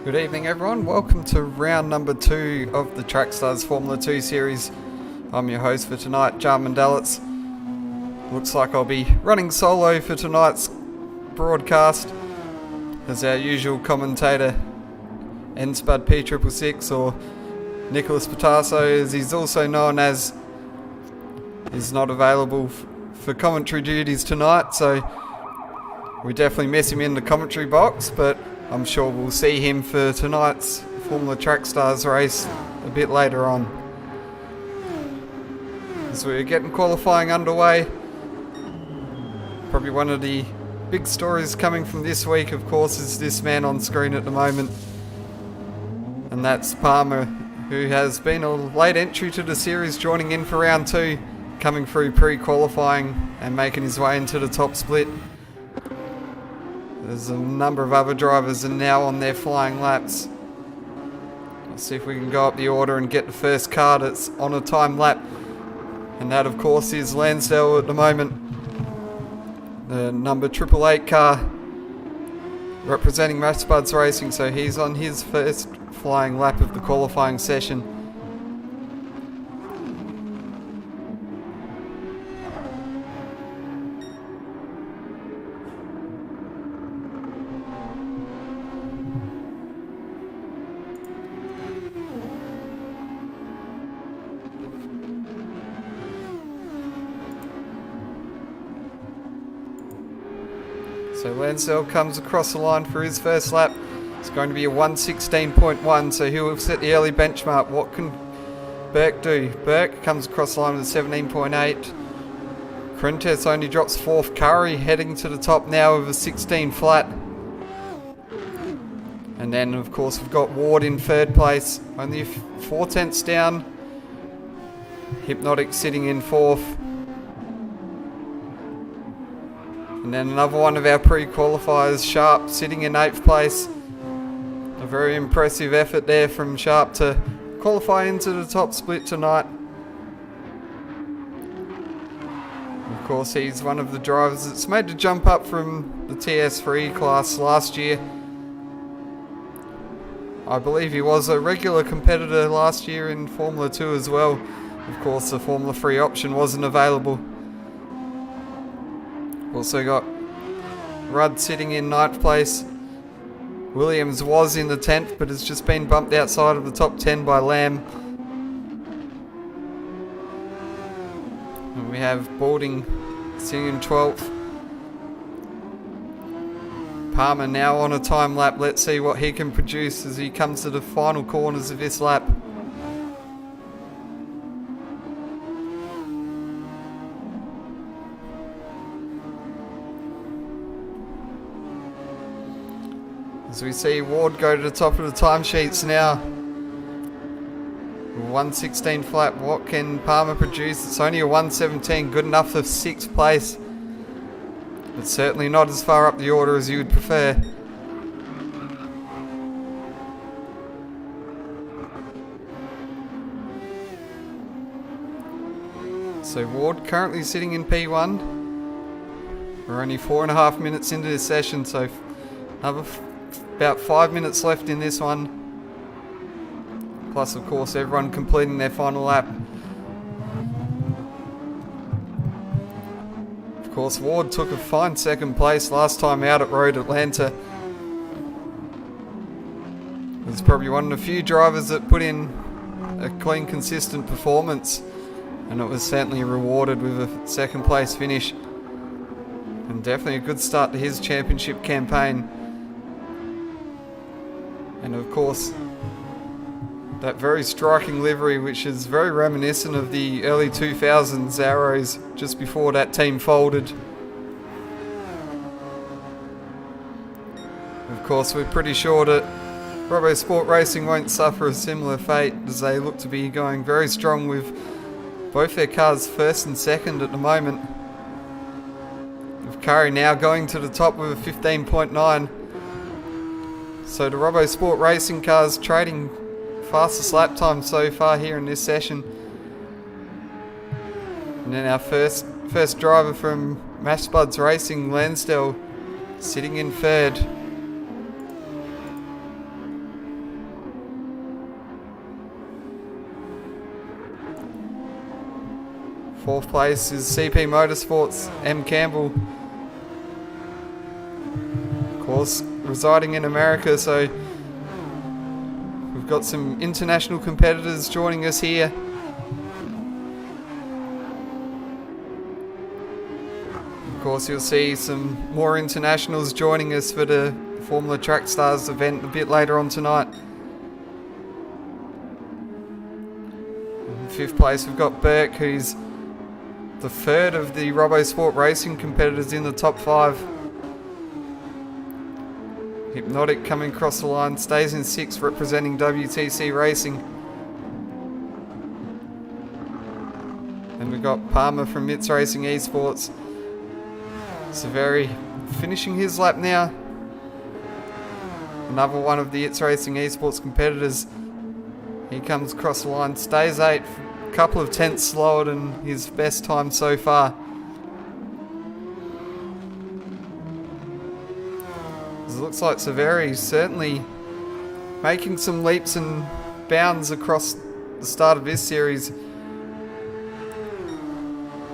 Good evening everyone, welcome to round number 2 of the Trackstars Formula 2 series. I'm your host for tonight, Jan Mandalitz. Looks like I'll be running solo for tonight's broadcast as our usual commentator, Nspud P666, or Nicholas Patasso as he's also known as, is not available for commentary duties tonight, so we definitely miss him in the commentary box, but I'm sure we'll see him for tonight's Formula Trackstars race a bit later on. As we're getting qualifying underway, probably one of the big stories coming from this week, of course, is this man on screen at the moment. And that's Palmer, who has been a late entry to the series, joining in for round 2, coming through pre-qualifying and making his way into the top split. There's a number of other drivers and now on their flying laps. Let's see if we can go up the order and get the first car that's on a time lap. And that, of course, is Lansdale at the moment. The number 888 car representing Matchbuds Racing, so he's on his first flying lap of the qualifying session. So Lansdale comes across the line for his first lap. It's going to be a 1:16.1, so he will set the early benchmark. What can Burke do? Burke comes across the line with a 17.8. Krentes only drops 4th. Curry heading to the top now with a 16 flat. And then, of course, we've got Ward in 3rd place, only 4 tenths down. Hypnotic sitting in 4th. And then another one of our pre-qualifiers, Sharp, sitting in 8th place. A very impressive effort there from Sharp to qualify into the top split tonight. Of course, he's one of the drivers that's made the jump up from the TS3 class last year. I believe he was a regular competitor last year in Formula 2 as well. Of course, the Formula 3 option wasn't available. Also got Rudd sitting in 9th place. Williams was in the 10th, but has just been bumped outside of the top 10 by Lamb. And we have Balding sitting in 12th. Palmer now on a time lap. Let's see what he can produce as he comes to the final corners of this lap. As we see Ward go to the top of the timesheets now. 1:16 flat. What can Palmer produce? It's only a 1:17, good enough for 6th place. But certainly not as far up the order as you would prefer. So Ward currently sitting in P1. We're only 4.5 minutes into this session, so another about 5 minutes left in this one. Plus, of course, everyone completing their final lap. Of course, Ward took a fine 2nd place last time out at Road Atlanta. He's probably one of the few drivers that put in a clean, consistent performance, and it was certainly rewarded with a 2nd place finish. And definitely a good start to his championship campaign. And of course, that very striking livery, which is very reminiscent of the early 2000s Arrows, just before that team folded. Of course, we're pretty sure that Robo Sport Racing won't suffer a similar fate, as they look to be going very strong with both their cars 1st and 2nd at the moment. With Curry now going to the top with a 15.9. So the Robo Sport Racing cars trading fastest lap time so far here in this session. And then our first driver from Matchbuds Racing, Lansdale, sitting in 3rd. 4th place is CP Motorsports, M. Campbell. Of course, residing in America, so we've got some international competitors joining us here. Of course, you'll see some more internationals joining us for the Formula Track Stars event a bit later on tonight. In 5th place, we've got Burke, who's the 3rd of the RoboSport racing competitors in the top 5. Hypnotic coming across the line, stays in 6th, representing WTC Racing. Then we've got Palmer from Mitz Racing Esports. Severi finishing his lap now. Another one of the It's Racing Esports competitors. He comes across the line, stays 8th, a couple of tenths slower than his best time so far. It looks like Severi certainly making some leaps and bounds across the start of this series.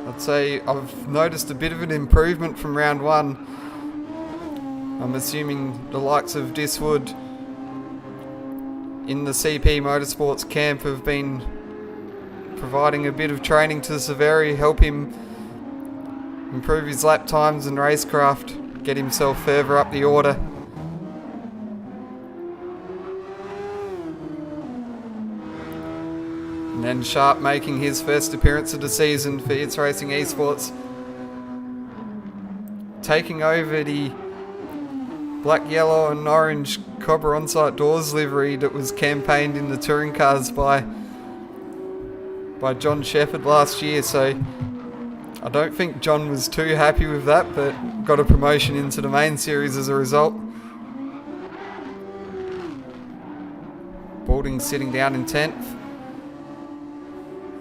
I'd say I've noticed a bit of an improvement from round 1. I'm assuming the likes of Diswood in the CP Motorsports camp have been providing a bit of training to Severi, help him improve his lap times and racecraft, get himself further up the order. And then Sharp making his first appearance of the season for It's Racing Esports, taking over the black, yellow and orange Cobra On-Site Doors livery that was campaigned in the touring cars by John Shepherd last year. So I don't think John was too happy with that, but got a promotion into the main series as a result. Balding sitting down in 10th.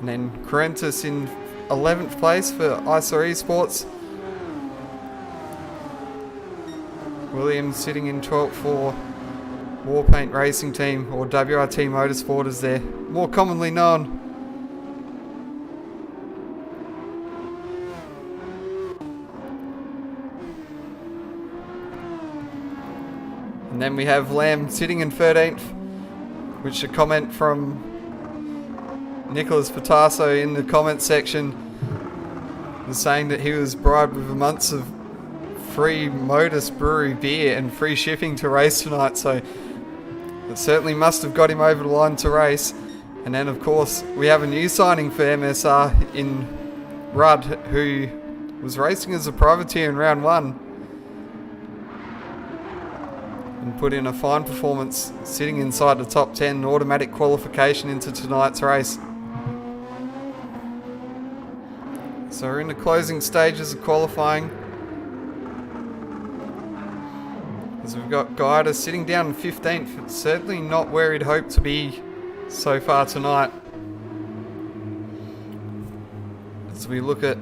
And then Corentus in 11th place for ISA Esports. Williams sitting in 12th for Warpaint Racing Team, or WRT Motorsport as they're more commonly known. And then we have Lamb sitting in 13th, which a comment from Nicholas Patasso in the comment section was saying that he was bribed with months of free Modus Brewery beer and free shipping to race tonight, so it certainly must have got him over the line to race. And then of course we have a new signing for MSR in Rudd, who was racing as a privateer in round 1 and put in a fine performance, sitting inside the top 10, automatic qualification into tonight's race. So we're in the closing stages of qualifying, as we've got Guida sitting down in 15th. It's certainly not where he'd hoped to be so far tonight. As we look at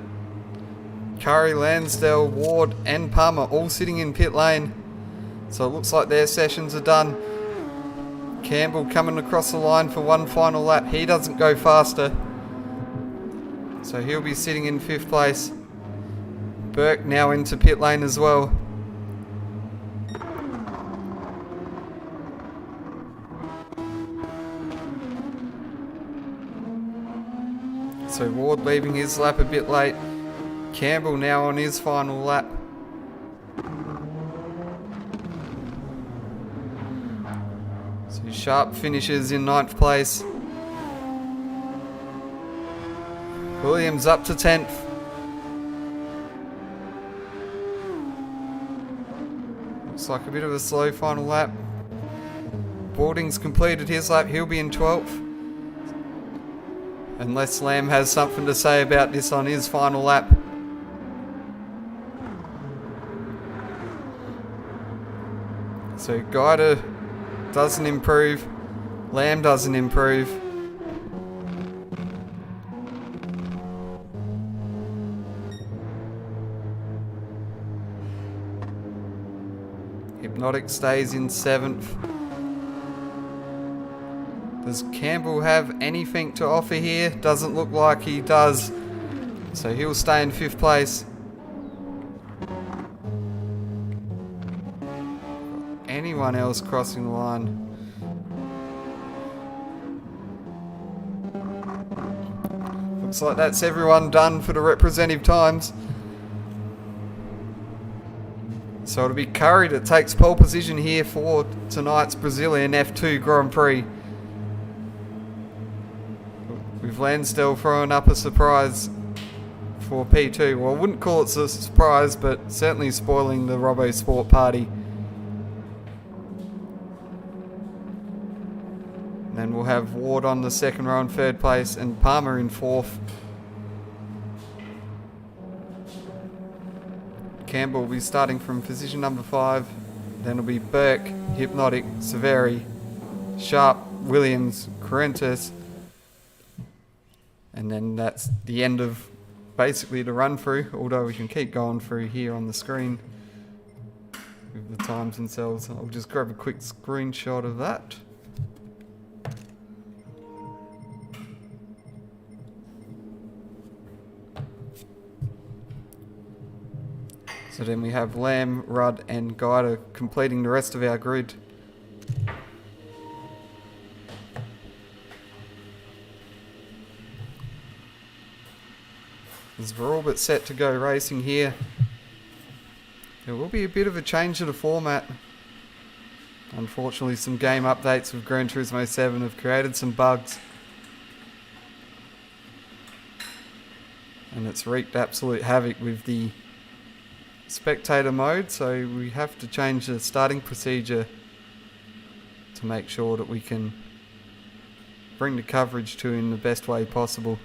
Curry, Lansdale, Ward and Palmer all sitting in pit lane. So it looks like their sessions are done. Campbell coming across the line for one final lap. He doesn't go faster, so he'll be sitting in 5th place. Burke now into pit lane as well. So Ward leaving his lap a bit late. Campbell now on his final lap. So Sharp finishes in 9th place. Williams up to 10th. Looks like a bit of a slow final lap. Balding's completed his lap, he'll be in 12th. Unless Lamb has something to say about this on his final lap. So Guida doesn't improve, Lamb doesn't improve. Hypnotic stays in 7th. Does Campbell have anything to offer here? Doesn't look like he does. So he'll stay in 5th place. Anyone else crossing the line? Looks like that's everyone done for the representative times. So it'll be Curry that takes pole position here for tonight's Brazilian F2 Grand Prix. With Lansdell throwing up a surprise for P2. Well, I wouldn't call it a surprise, but certainly spoiling the Robbo Sport party. And then we'll have Ward on the 2nd row in 3rd place and Palmer in 4th. Campbell will be starting from position number 5. Then it'll be Burke, Hypnotic, Severi, Sharp, Williams, Correntes. And then that's the end of basically the run through, although we can keep going through here on the screen with the times themselves. I'll just grab a quick screenshot of that. So then we have Lamb, Rudd and Guida completing the rest of our grid. As we're all but set to go racing here, there will be a bit of a change to the format. Unfortunately, some game updates with Gran Turismo 7 have created some bugs. And it's wreaked absolute havoc with the spectator mode, so we have to change the starting procedure to make sure that we can bring the coverage to in the best way possible.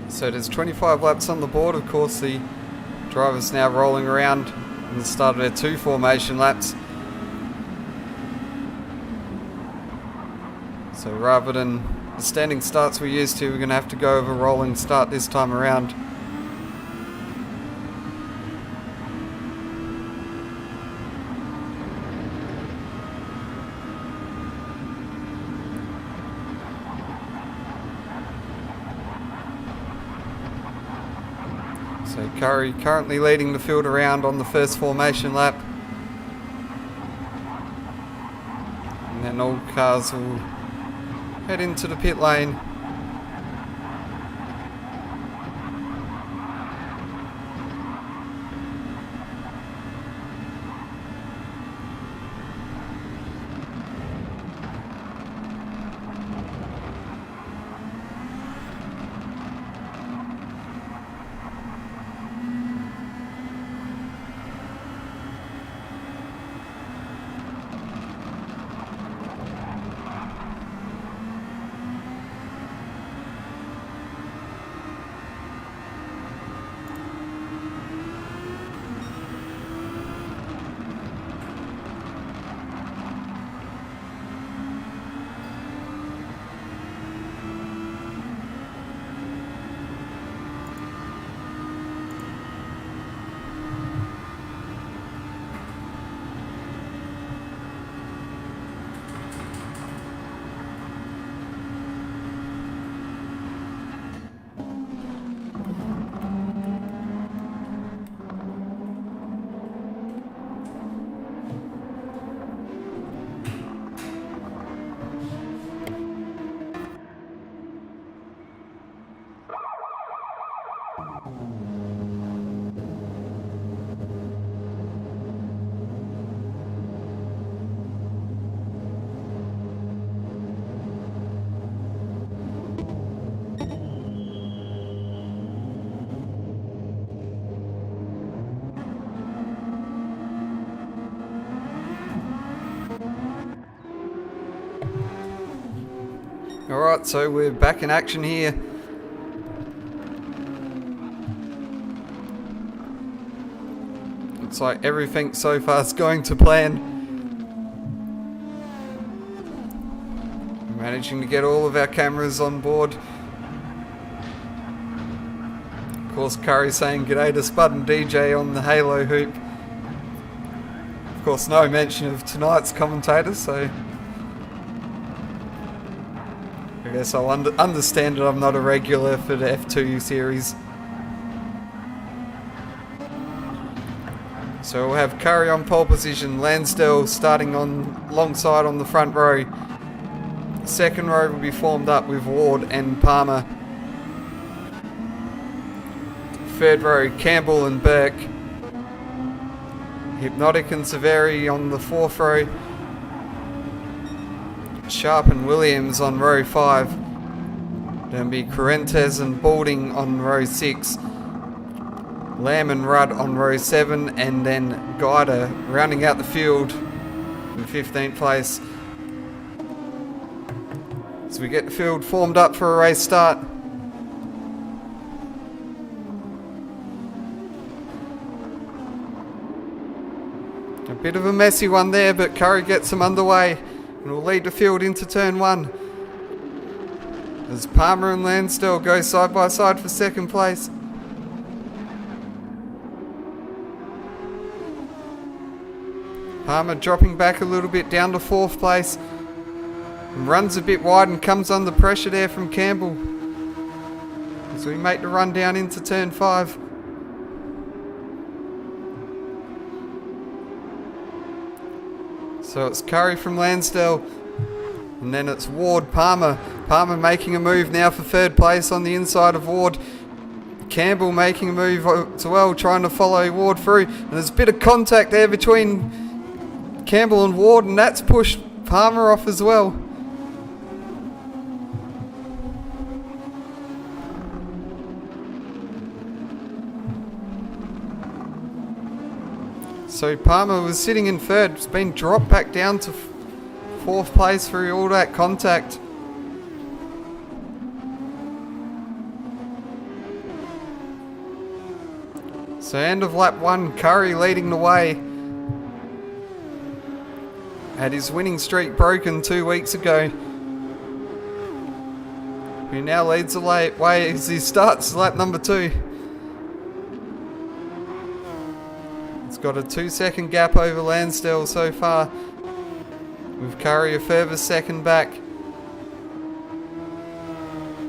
So there's 25 laps on the board. Of course, the drivers now rolling around in the start of their 2 formation laps. So rather than the standing starts we're used to, we're going to have to go over rolling start this time around. So Curry currently leading the field around on the first formation lap. And then all cars will head into the pit lane. Alright, so we're back in action here. Looks like everything so far is going to plan. Managing to get all of our cameras on board. Of course, Curry saying g'day to Spud and DJ on the Halo hoop. Of course, no mention of tonight's commentators, so I guess I'll understand that I'm not a regular for the F2 series. So we'll have Curry on pole position, Lansdale starting on alongside on the front row. Second row will be formed up with Ward and Palmer. Third row, Campbell and Burke. Hypnotic and Severi on the fourth row. Sharp and Williams on row 5. Then be Correntes and Balding on row 6. Lamb and Rudd on row 7, and then Guida rounding out the field in 15th place. So we get the field formed up for a race start. A bit of a messy one there, but Curry gets them underway and will lead the field into turn 1. As Palmer and Lansdale go side by side for second place. Palmer dropping back a little bit down to 4th place. And runs a bit wide and comes under pressure there from Campbell. As we make the run down into turn 5. So it's Curry from Lansdale. And then it's Ward, Palmer. Palmer making a move now for 3rd place on the inside of Ward. Campbell making a move as well, trying to follow Ward through. And there's a bit of contact there between Campbell and Ward, and that's pushed Palmer off as well. So Palmer was sitting in 3rd, it's been dropped back down to 4th place through all that contact. So end of lap 1, Curry leading the way. Had his winning streak broken 2 weeks ago. He now leads the way as he starts lap number 2. It's got a 2-second gap over Lansdale so far, with Curry a further second back.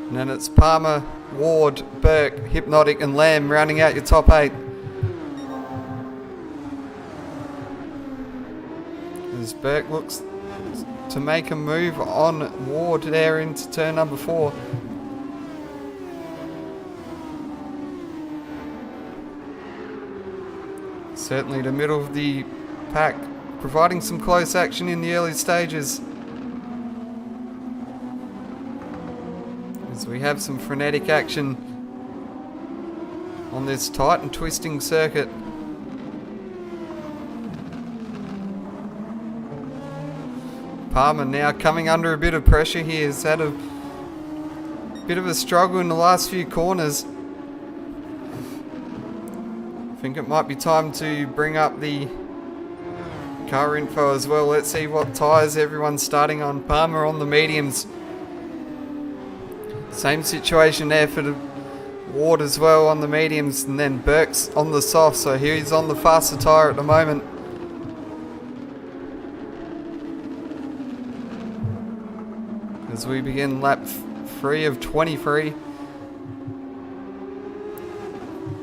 And then it's Palmer Ward, Burke, Hypnotic and Lamb rounding out your top 8. As Burke looks to make a move on Ward there into turn number 4. Certainly the middle of the pack providing some close action in the early stages. As we have some frenetic action on this tight and twisting circuit. Palmer now coming under a bit of pressure here. He's had a bit of a struggle in the last few corners. I think it might be time to bring up the car info as well. Let's see what tyres everyone's starting on. Palmer on the mediums. Same situation there for the Ward as well on the mediums, and then Burke's on the soft, so he's on the faster tyre at the moment. As we begin lap 3 of 23.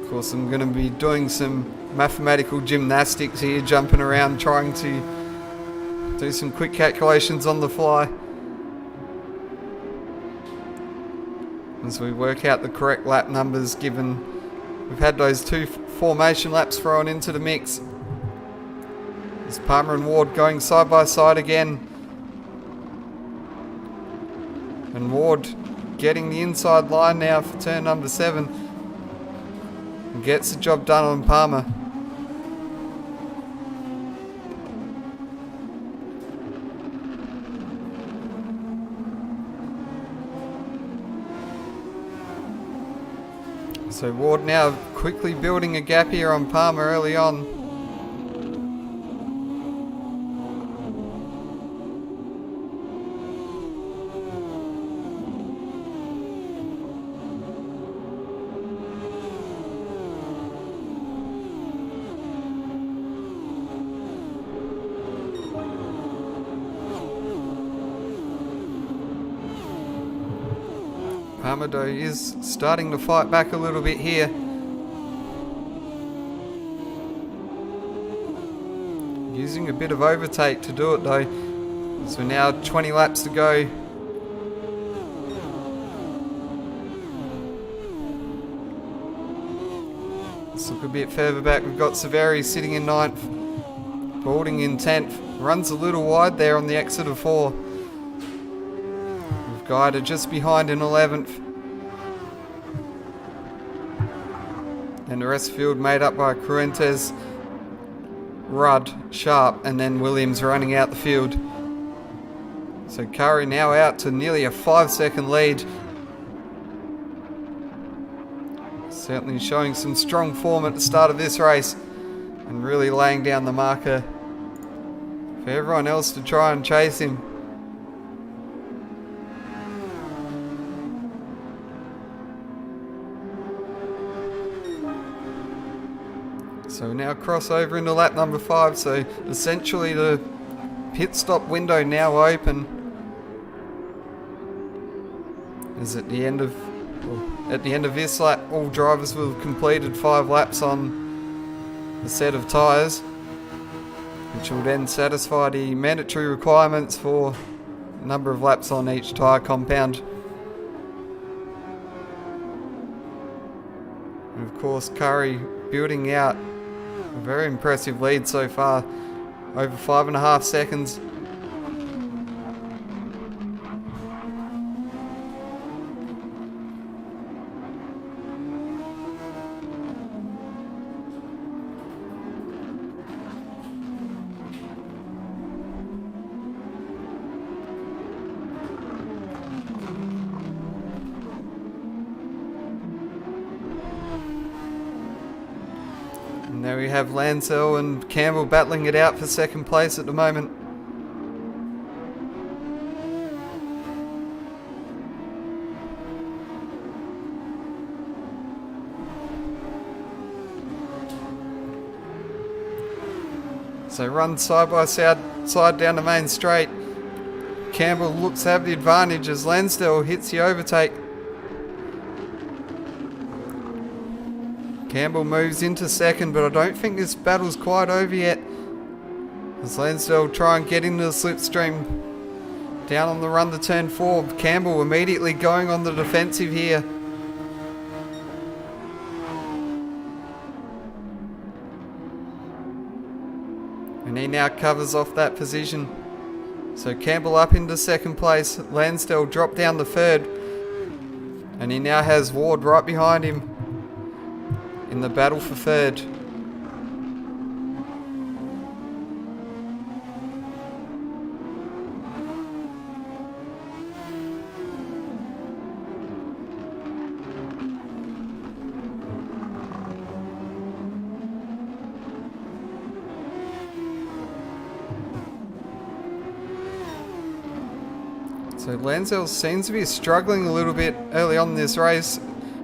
Of course, I'm going to be doing some mathematical gymnastics here, jumping around, trying to do some quick calculations on the fly as we work out the correct lap numbers, given we've had those 2 formation laps thrown into the mix. As Palmer and Ward going side by side again, and Ward getting the inside line now for turn number 7. Gets the job done on Palmer. So Ward now quickly building a gap here on Palmer early on. Palmer though is starting to fight back a little bit here. Using a bit of overtake to do it though. So now 20 laps to go. Let's look a bit further back. We've got Severi sitting in 9th. Balding in 10th. Runs a little wide there on the exit of 4. Guide just behind in 11th. And the rest of the field made up by Cruentes, Rudd, Sharp, and then Williams running out the field. So Curry now out to nearly a 5-second lead. Certainly showing some strong form at the start of this race and really laying down the marker for everyone else to try and chase him. So now cross over into lap number 5, so essentially the pit stop window now open. As at the end of this lap, all drivers will have completed 5 laps on the set of tyres, which will then satisfy the mandatory requirements for a number of laps on each tyre compound. And of course Curry building out a very impressive lead so far, over 5.5 seconds. And there we have Lancel and Campbell battling it out for second place at the moment. So run side by side down the main straight. Campbell looks to have the advantage as Lansdale hits the overtake. Campbell moves into second, but I don't think this battle's quite over yet. As Lansdale try and get into the slipstream. Down on the run to turn 4. Campbell immediately going on the defensive here. And he now covers off that position. So Campbell up into second place. Lansdale dropped down to third. And he now has Ward right behind him in the battle for third. So Lansdale seems to be struggling a little bit early on in this race.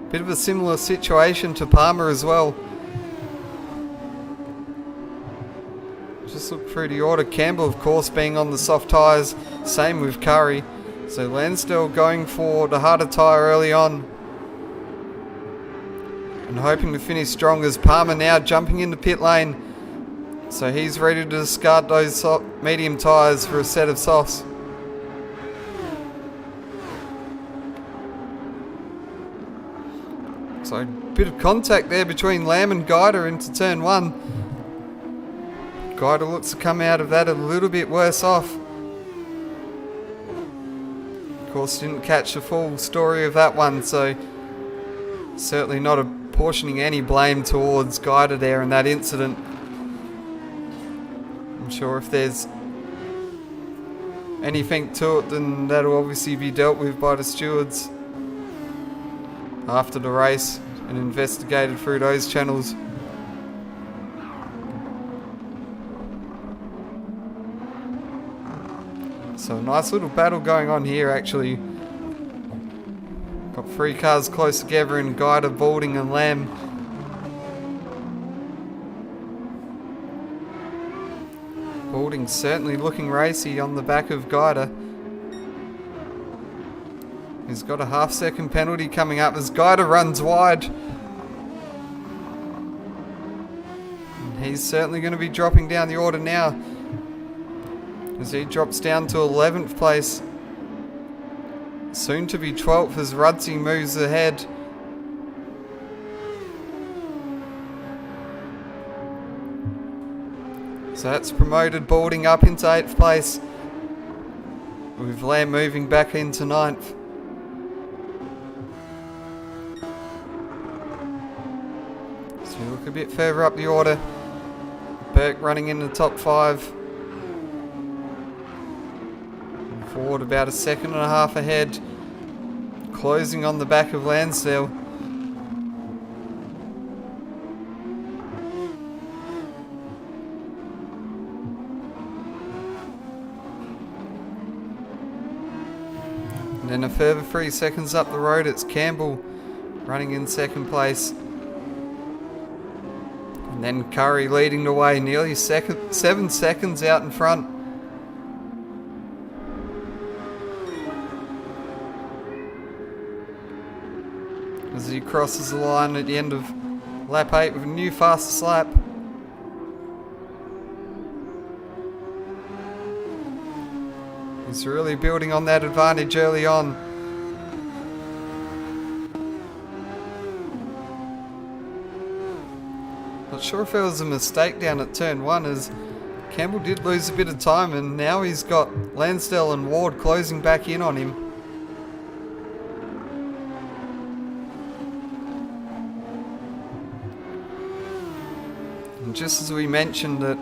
Bit of a similar situation to Palmer as well. Just look through the order. Campbell, of course, being on the soft tyres. Same with Curry. So Lansdale going for the harder tyre early on. And hoping to finish strong as Palmer now jumping into pit lane. So he's ready to discard those medium tyres for a set of softs. So a bit of contact there between Lamb and Guida into turn 1. Guida looks to come out of that a little bit worse off. Of course, didn't catch the full story of that one, so certainly not apportioning any blame towards Guida there in that incident. I'm sure if there's anything to it, then that'll obviously be dealt with by the stewards after the race and investigated through those channels. So a nice little battle going on here actually. Got 3 cars close together in Guida, Balding and Lamb. Balding certainly looking racy on the back of Guida. He's got a half-second penalty coming up as Guida runs wide. And he's certainly going to be dropping down the order now as he drops down to 11th place. Soon to be 12th as Rudsey moves ahead. So that's promoted Balding up into 8th place, with Lamb moving back into 9th. So you look a bit further up the order. Burke running in the top 5. Ford about a second and a half ahead, closing on the back of Lansdale. And then a further 3 seconds up the road, it's Campbell running in second place. And then Curry leading the way, nearly 7 seconds out in front. As he crosses the line at the end of lap 8 with a new fastest lap. He's really building on that advantage early on. Not sure if it was a mistake down at turn 1 as Campbell did lose a bit of time, and now he's got Lansdale and Ward closing back in on him. And just as we mentioned that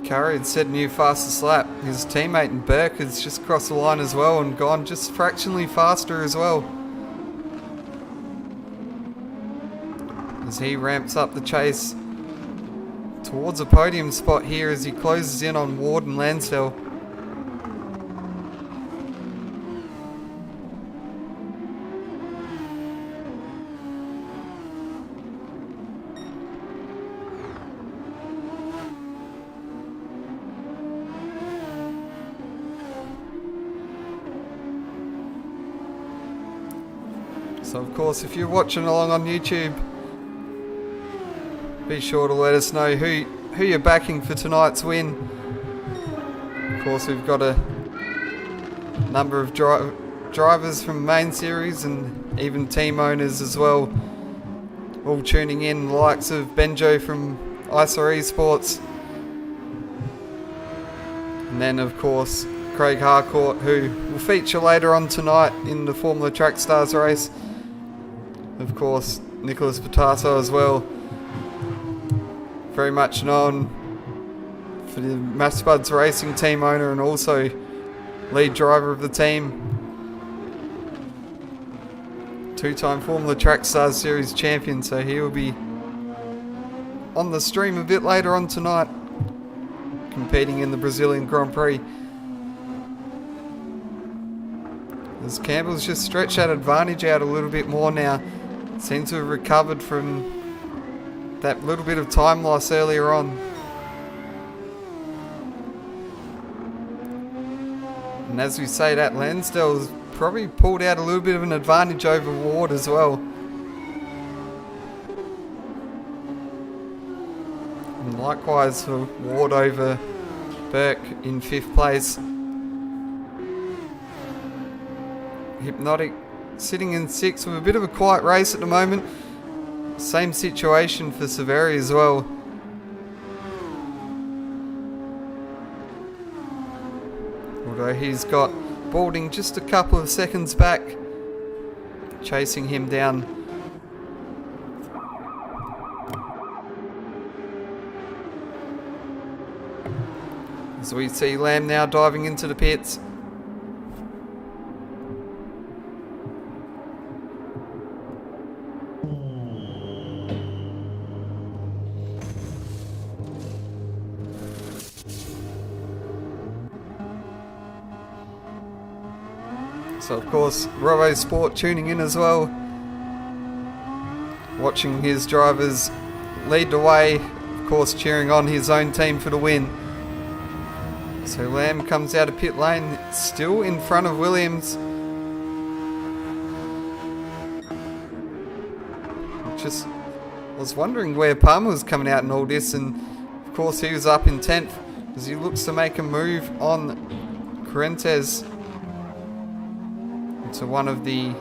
Curry had set new fastest lap, his teammate in Burke has just crossed the line as well and gone just fractionally faster as well, as he ramps up the chase towards a podium spot here as he closes in on Ward and Lansdale. So of course, if you're watching along on YouTube, be sure to let us know who you're backing for tonight's win. Of course, we've got a number of drivers from the main series and even team owners as well, all tuning in, the likes of Benjo from ISA Esports, and then of course Craig Harcourt, who will feature later on tonight in the Formula Track Stars race. Of course, Nicholas Patasso as well, very much known for the Massbuds Racing team owner and also lead driver of the team. Two-time Formula Track Stars Series champion, so he will be on the stream a bit later on tonight, competing in the Brazilian Grand Prix. As Campbell's just stretched that advantage out a little bit more now. Seems to have recovered from that little bit of time loss earlier on. And as we say that, Lansdale's probably pulled out a little bit of an advantage over Ward as well. And likewise for Ward over Burke in 5th place. Hypnotic sitting in 6th with a bit of a quiet race at the moment. Same situation for Severi as well. Although he's got Balding just a couple of seconds back, chasing him down. As we see Lamb now diving into the pits. So of course, Robo Sport tuning in as well, watching his drivers lead the way, of course cheering on his own team for the win. So Lamb comes out of pit lane, still in front of Williams. Just was wondering where Palmer was coming out in all this, and of course he was up in 10th as he looks to make a move on Correntes to one of the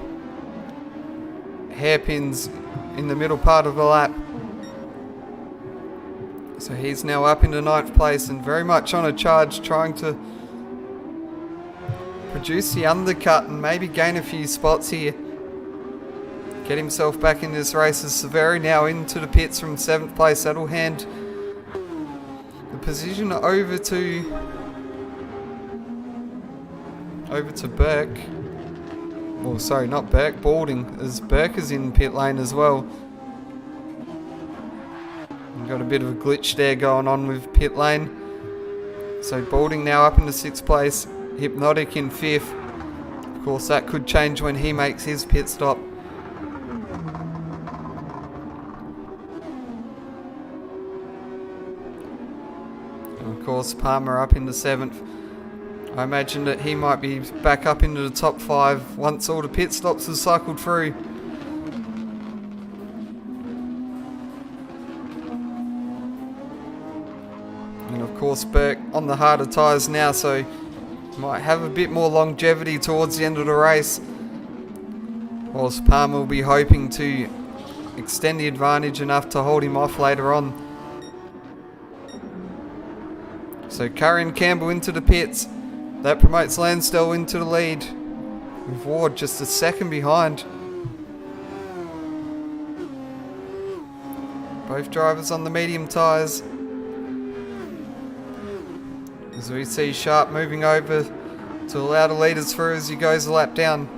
hairpins in the middle part of the lap. So he's now up into 9th place and very much on a charge, trying to produce the undercut and maybe gain a few spots here. Get himself back in this race as Severi now into the pits from 7th place. That'll hand the position over to Burke. Well, sorry, not Burke, Balding, as Burke is in pit lane as well. We've got a bit of a glitch there going on with pit lane. So Balding now up into 6th place, Hypnotic in 5th. Of course, that could change when he makes his pit stop. And of course, Palmer up into 7th. I imagine that he might be back up into the top 5 once all the pit stops have cycled through. And of course Burke on the harder tyres now, so might have a bit more longevity towards the end of the race. Whilst Palmer will be hoping to extend the advantage enough to hold him off later on. So Curry and Campbell into the pits. That promotes Lansdale into the lead, with Ward just a second behind. Both drivers on the medium tyres. As we see Sharp moving over to allow the leaders through as he goes a lap down.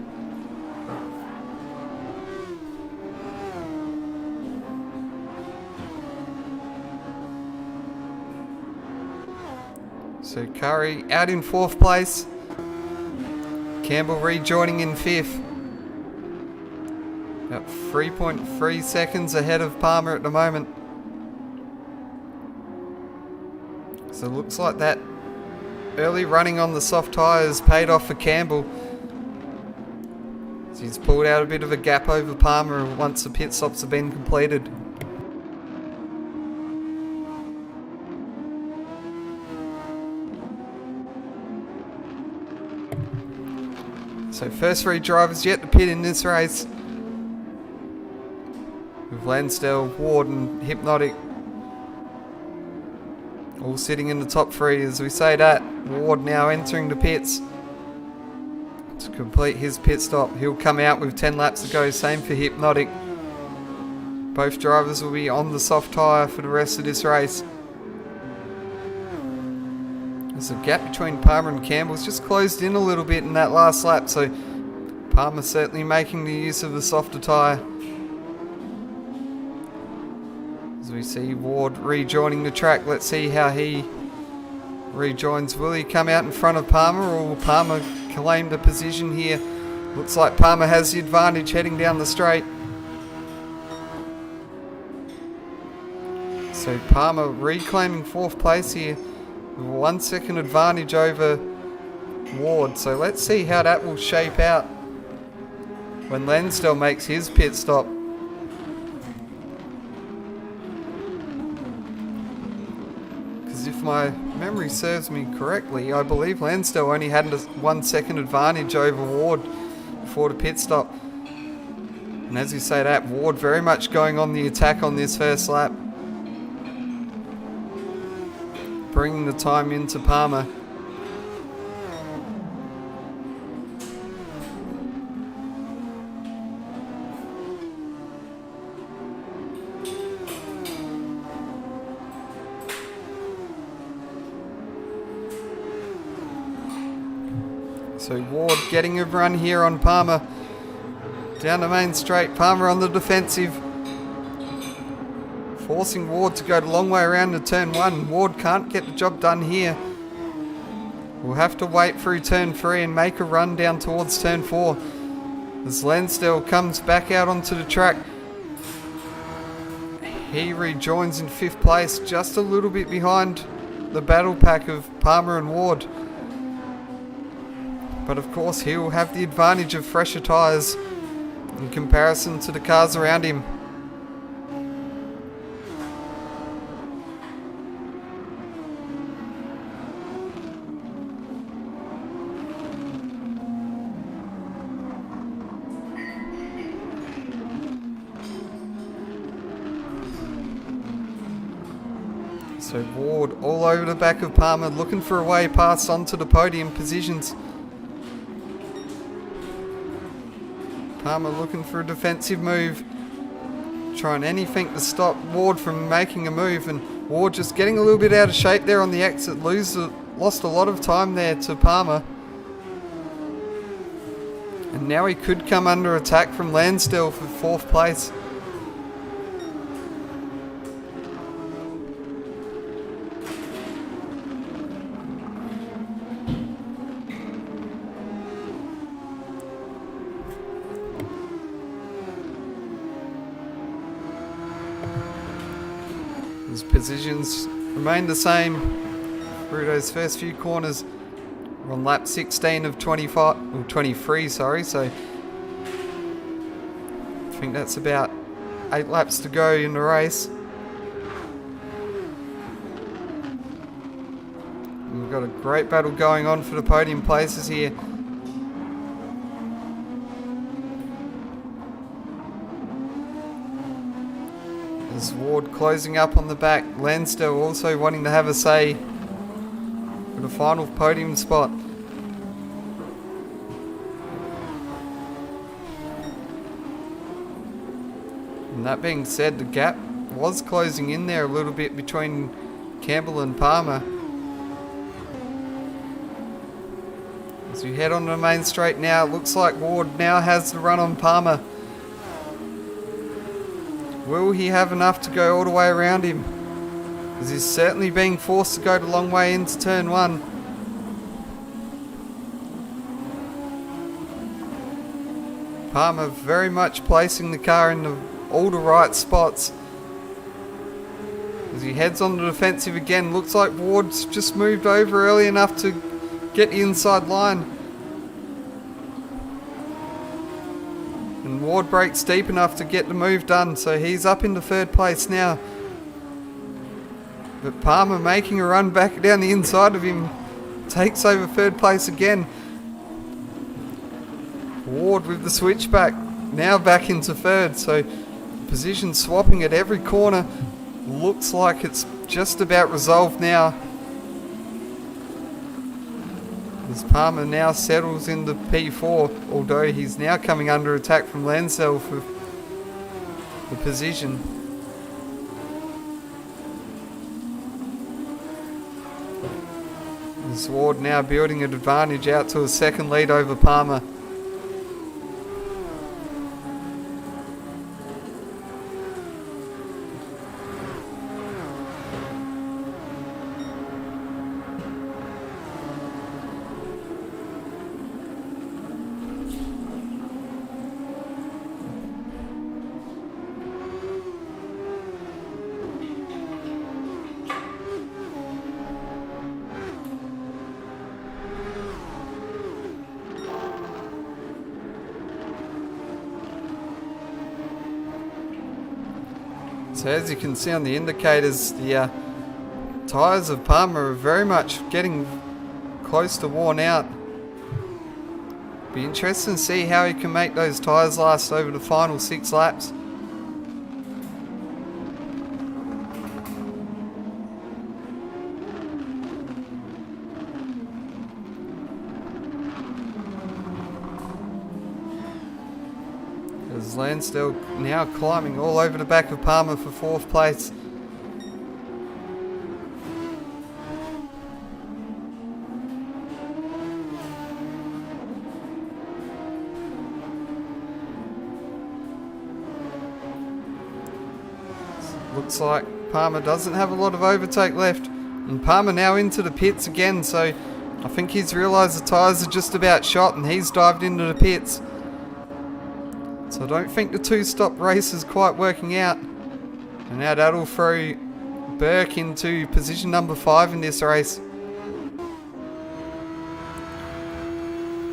So Curry out in 4th place. Campbell rejoining in 5th. About 3.3 seconds ahead of Palmer at the moment. So it looks like that early running on the soft tyres paid off for Campbell. So he's pulled out a bit of a gap over Palmer once the pit stops have been completed. So first three drivers yet to pit in this race. With Lansdale, Ward and Hypnotic all sitting in the top three. As we say that, Ward now entering the pits to complete his pit stop. He'll come out with 10 laps to go, same for Hypnotic. Both drivers will be on the soft tyre for the rest of this race. There's a gap between Palmer and Campbell's just closed in a little bit in that last lap, so Palmer certainly making the use of the softer tyre. As we see Ward rejoining the track, let's see how he rejoins. Will he come out in front of Palmer, or will Palmer claim the position here? Looks like Palmer has the advantage heading down the straight. So Palmer reclaiming fourth place here with a 1 second advantage over Ward. So let's see how that will shape out when Lansdale makes his pit stop. Because if my memory serves me correctly, I believe Lansdale only had a 1 second advantage over Ward before the pit stop. And as you say that, Ward very much going on the attack on this first lap, bringing the time into Palmer. So Ward getting a run here on Palmer. Down the main straight, Palmer on the defensive, forcing Ward to go the long way around to turn 1. Ward can't get the job done here. We'll have to wait through turn 3 and make a run down towards turn 4. As Lansdale comes back out onto the track, he rejoins in 5th place, just a little bit behind the battle pack of Palmer and Ward. But of course he will have the advantage of fresher tyres in comparison to the cars around him. So Ward all over the back of Palmer, looking for a way past onto the podium positions. Palmer looking for a defensive move, trying anything to stop Ward from making a move, and Ward just getting a little bit out of shape there on the exit, lost a lot of time there to Palmer. And now he could come under attack from Lansdale for 4th place. His positions remain the same through those first few corners. We're on lap 16 of 25, or 23, sorry, so I think that's about 8 laps to go in the race. And we've got a great battle going on for the podium places here. As Ward closing up on the back, Lansdale also wanting to have a say for the final podium spot. And that being said, the gap was closing in there a little bit between Campbell and Palmer. As we head on the main straight now, it looks like Ward now has the run on Palmer. Will he have enough to go all the way around him? Because he's certainly being forced to go the long way into turn 1. Palmer very much placing the car in all the right spots. As he heads on the defensive again, looks like Ward's just moved over early enough to get the inside line. And Ward breaks deep enough to get the move done, so he's up into 3rd place now. But Palmer making a run back down the inside of him, takes over 3rd place again. Ward with the switchback, now back into third, so position swapping at every corner. Looks like it's just about resolved now, as Palmer now settles in the P4, although he's now coming under attack from Lansdale for the position. As Ward now building an advantage out to a second lead over Palmer. So as you can see on the indicators, the tyres of Palmer are very much getting close to worn out. Be interesting to see how he can make those tyres last over the final 6 laps. As Lansdale now climbing all over the back of Palmer for 4th place. Looks like Palmer doesn't have a lot of overtake left, and Palmer now into the pits again, so I think he's realised the tyres are just about shot and he's dived into the pits. So I don't think the 2-stop race is quite working out. And now that'll throw Burke into position number 5 in this race.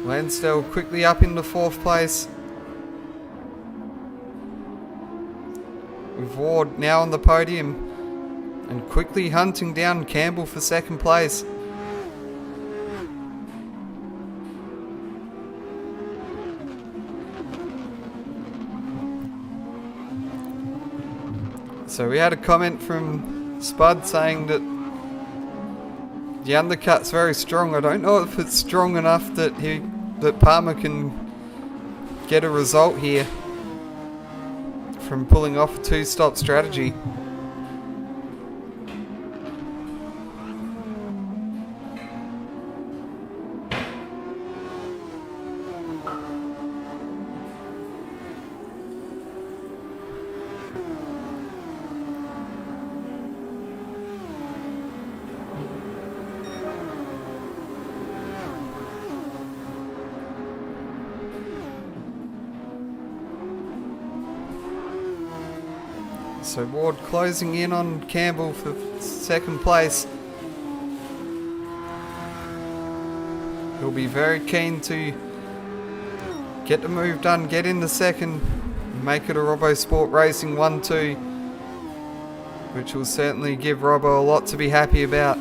Lansdale quickly up into 4th place. With Ward now on the podium and quickly hunting down Campbell for 2nd place. So we had a comment from Spud saying that the undercut's very strong. I don't know if it's strong enough that Palmer can get a result here from pulling off a 2-stop strategy. So Ward closing in on Campbell for 2nd place. He'll be very keen to get the move done, get in the 2nd, and make it a Robbo Sport Racing 1-2, which will certainly give Robbo a lot to be happy about.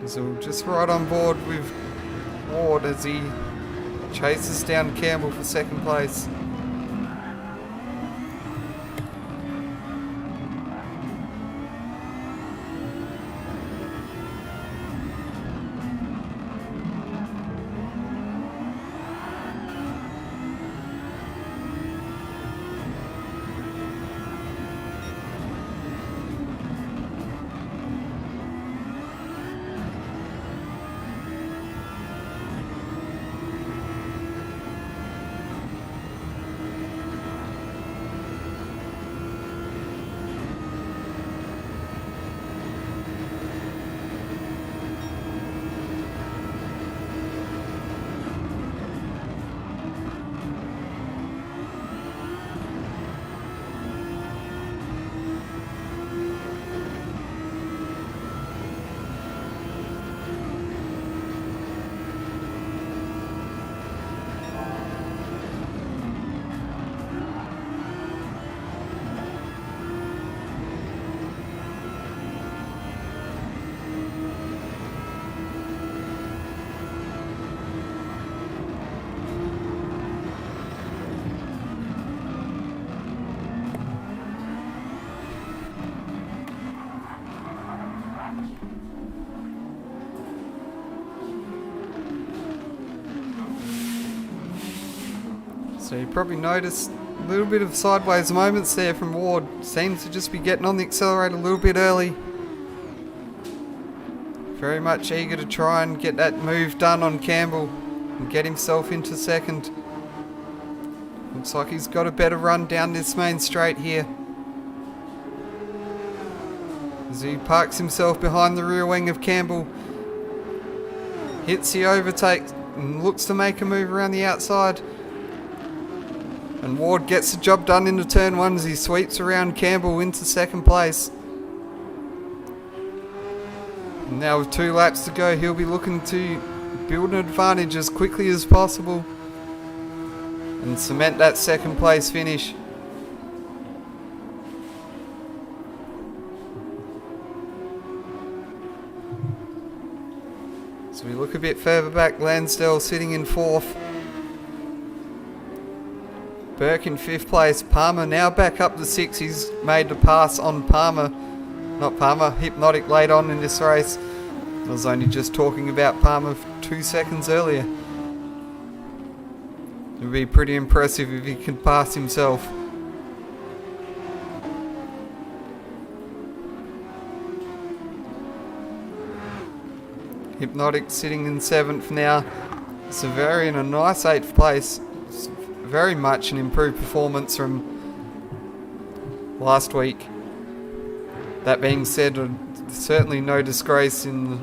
So just right on board with Ward as he chases down Campbell for 2nd place. So you probably noticed a little bit of sideways moments there from Ward. Seems to just be getting on the accelerator a little bit early. Very much eager to try and get that move done on Campbell and get himself into second. Looks like he's got a better run down this main straight here, as he parks himself behind the rear wing of Campbell. Hits the overtake and looks to make a move around the outside. And Ward gets the job done into turn 1 as he sweeps around Campbell into second place. And now with 2 laps to go, he'll be looking to build an advantage as quickly as possible and cement that second place finish. So we look a bit further back, Lansdale sitting in 4th. Burke in 5th place. Palmer now back up to 6. He's made the pass on Hypnotic late on in this race. I was only just talking about Palmer 2 seconds earlier. It would be pretty impressive if he can pass himself. Hypnotic sitting in 7th now. Severi in a nice 8th place. It's very much an improved performance from last week. That being said, certainly no disgrace in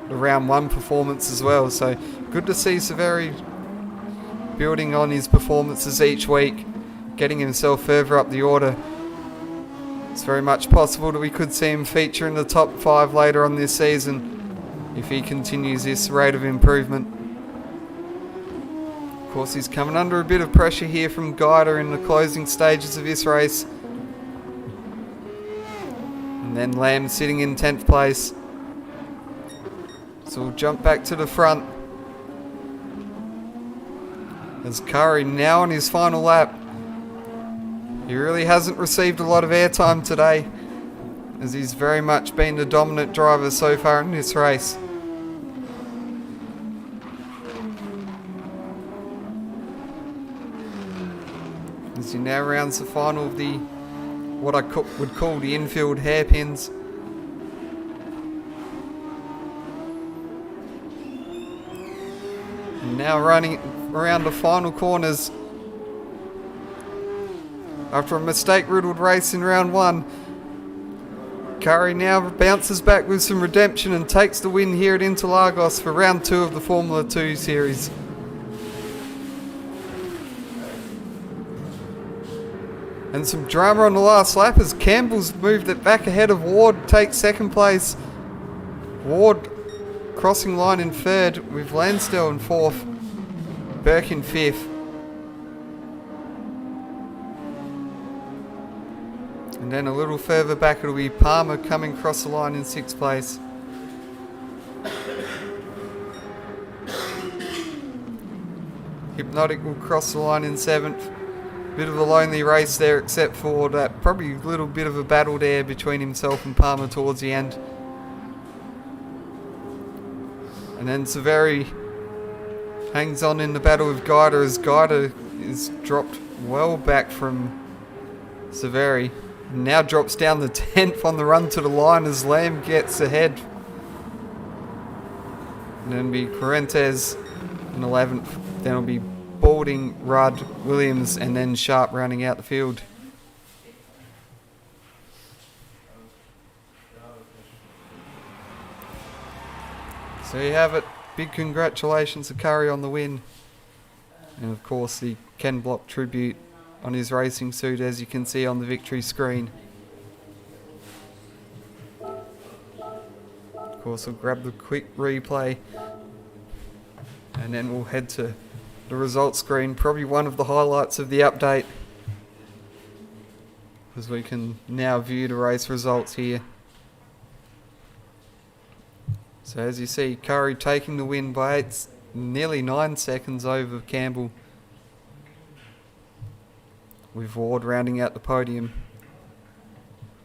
the round 1 performance as well. So good to see Severi building on his performances each week, getting himself further up the order. It's very much possible that we could see him feature in the top 5 later on this season if he continues this rate of improvement. Of course, he's coming under a bit of pressure here from Guida in the closing stages of this race. And then Lamb sitting in 10th place. So we'll jump back to the front. As Curry now on his final lap. He really hasn't received a lot of airtime today, as he's very much been the dominant driver so far in this race. As he now rounds the final of the, what I would call the infield hairpins. And now running around the final corners. After a mistake-riddled race in round 1, Curry now bounces back with some redemption and takes the win here at Interlagos for round 2 of the Formula 2 series. And some drama on the last lap as Campbell's moved it back ahead of Ward, takes second place. Ward crossing line in 3rd with Lansdale in 4th, Burke in 5th. And then a little further back it'll be Palmer coming across the line in 6th place. Hypnotic will cross the line in 7th. Bit of a lonely race there, except for that probably a little bit of a battle there between himself and Palmer towards the end. And then Severi hangs on in the battle with Guida, as Guida is dropped well back from Severi. Now drops down the 10th on the run to the line as Lamb gets ahead. And then it'll be Correntes in 11th. Then it'll be Balding, Rudd, Williams, and then Sharp rounding out the field. So you have it. Big congratulations to Curry on the win. And of course the Ken Block tribute on his racing suit, as you can see on the victory screen. Of course, we'll grab the quick replay and then we'll head to the results screen, probably one of the highlights of the update, as we can now view the race results here. So as you see, Curry taking the win by nearly 9 seconds over Campbell, with Ward rounding out the podium.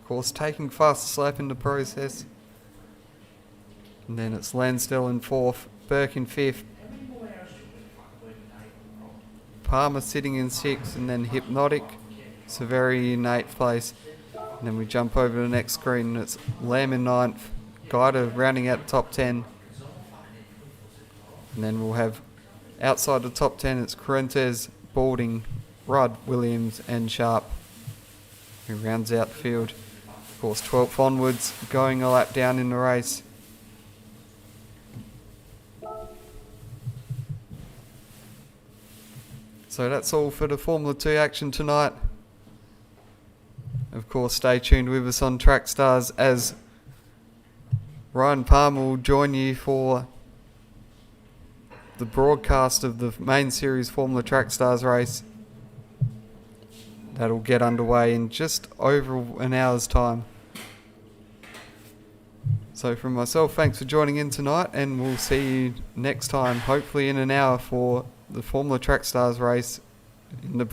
Of course, taking fastest lap in the process. And then it's Lansdale in 4th, Burke in 5th, Palmer sitting in 6th, and then Hypnotic, Severity in 8th place. And then we jump over to the next screen and it's Lamb in 9th, Guida rounding out the top 10. And then we'll have outside the top 10 it's Correntes, Balding, Rudd, Williams and Sharp who rounds out the field. Of course 12th onwards going a lap down in the race. So that's all for the Formula 2 action tonight. Of course, stay tuned with us on Track Stars as Ryan Palmer will join you for the broadcast of the main series Formula Track Stars race. That'll get underway in just over an hour's time. So from myself, thanks for joining in tonight, and we'll see you next time, hopefully in an hour, for the Formula Track Stars race in the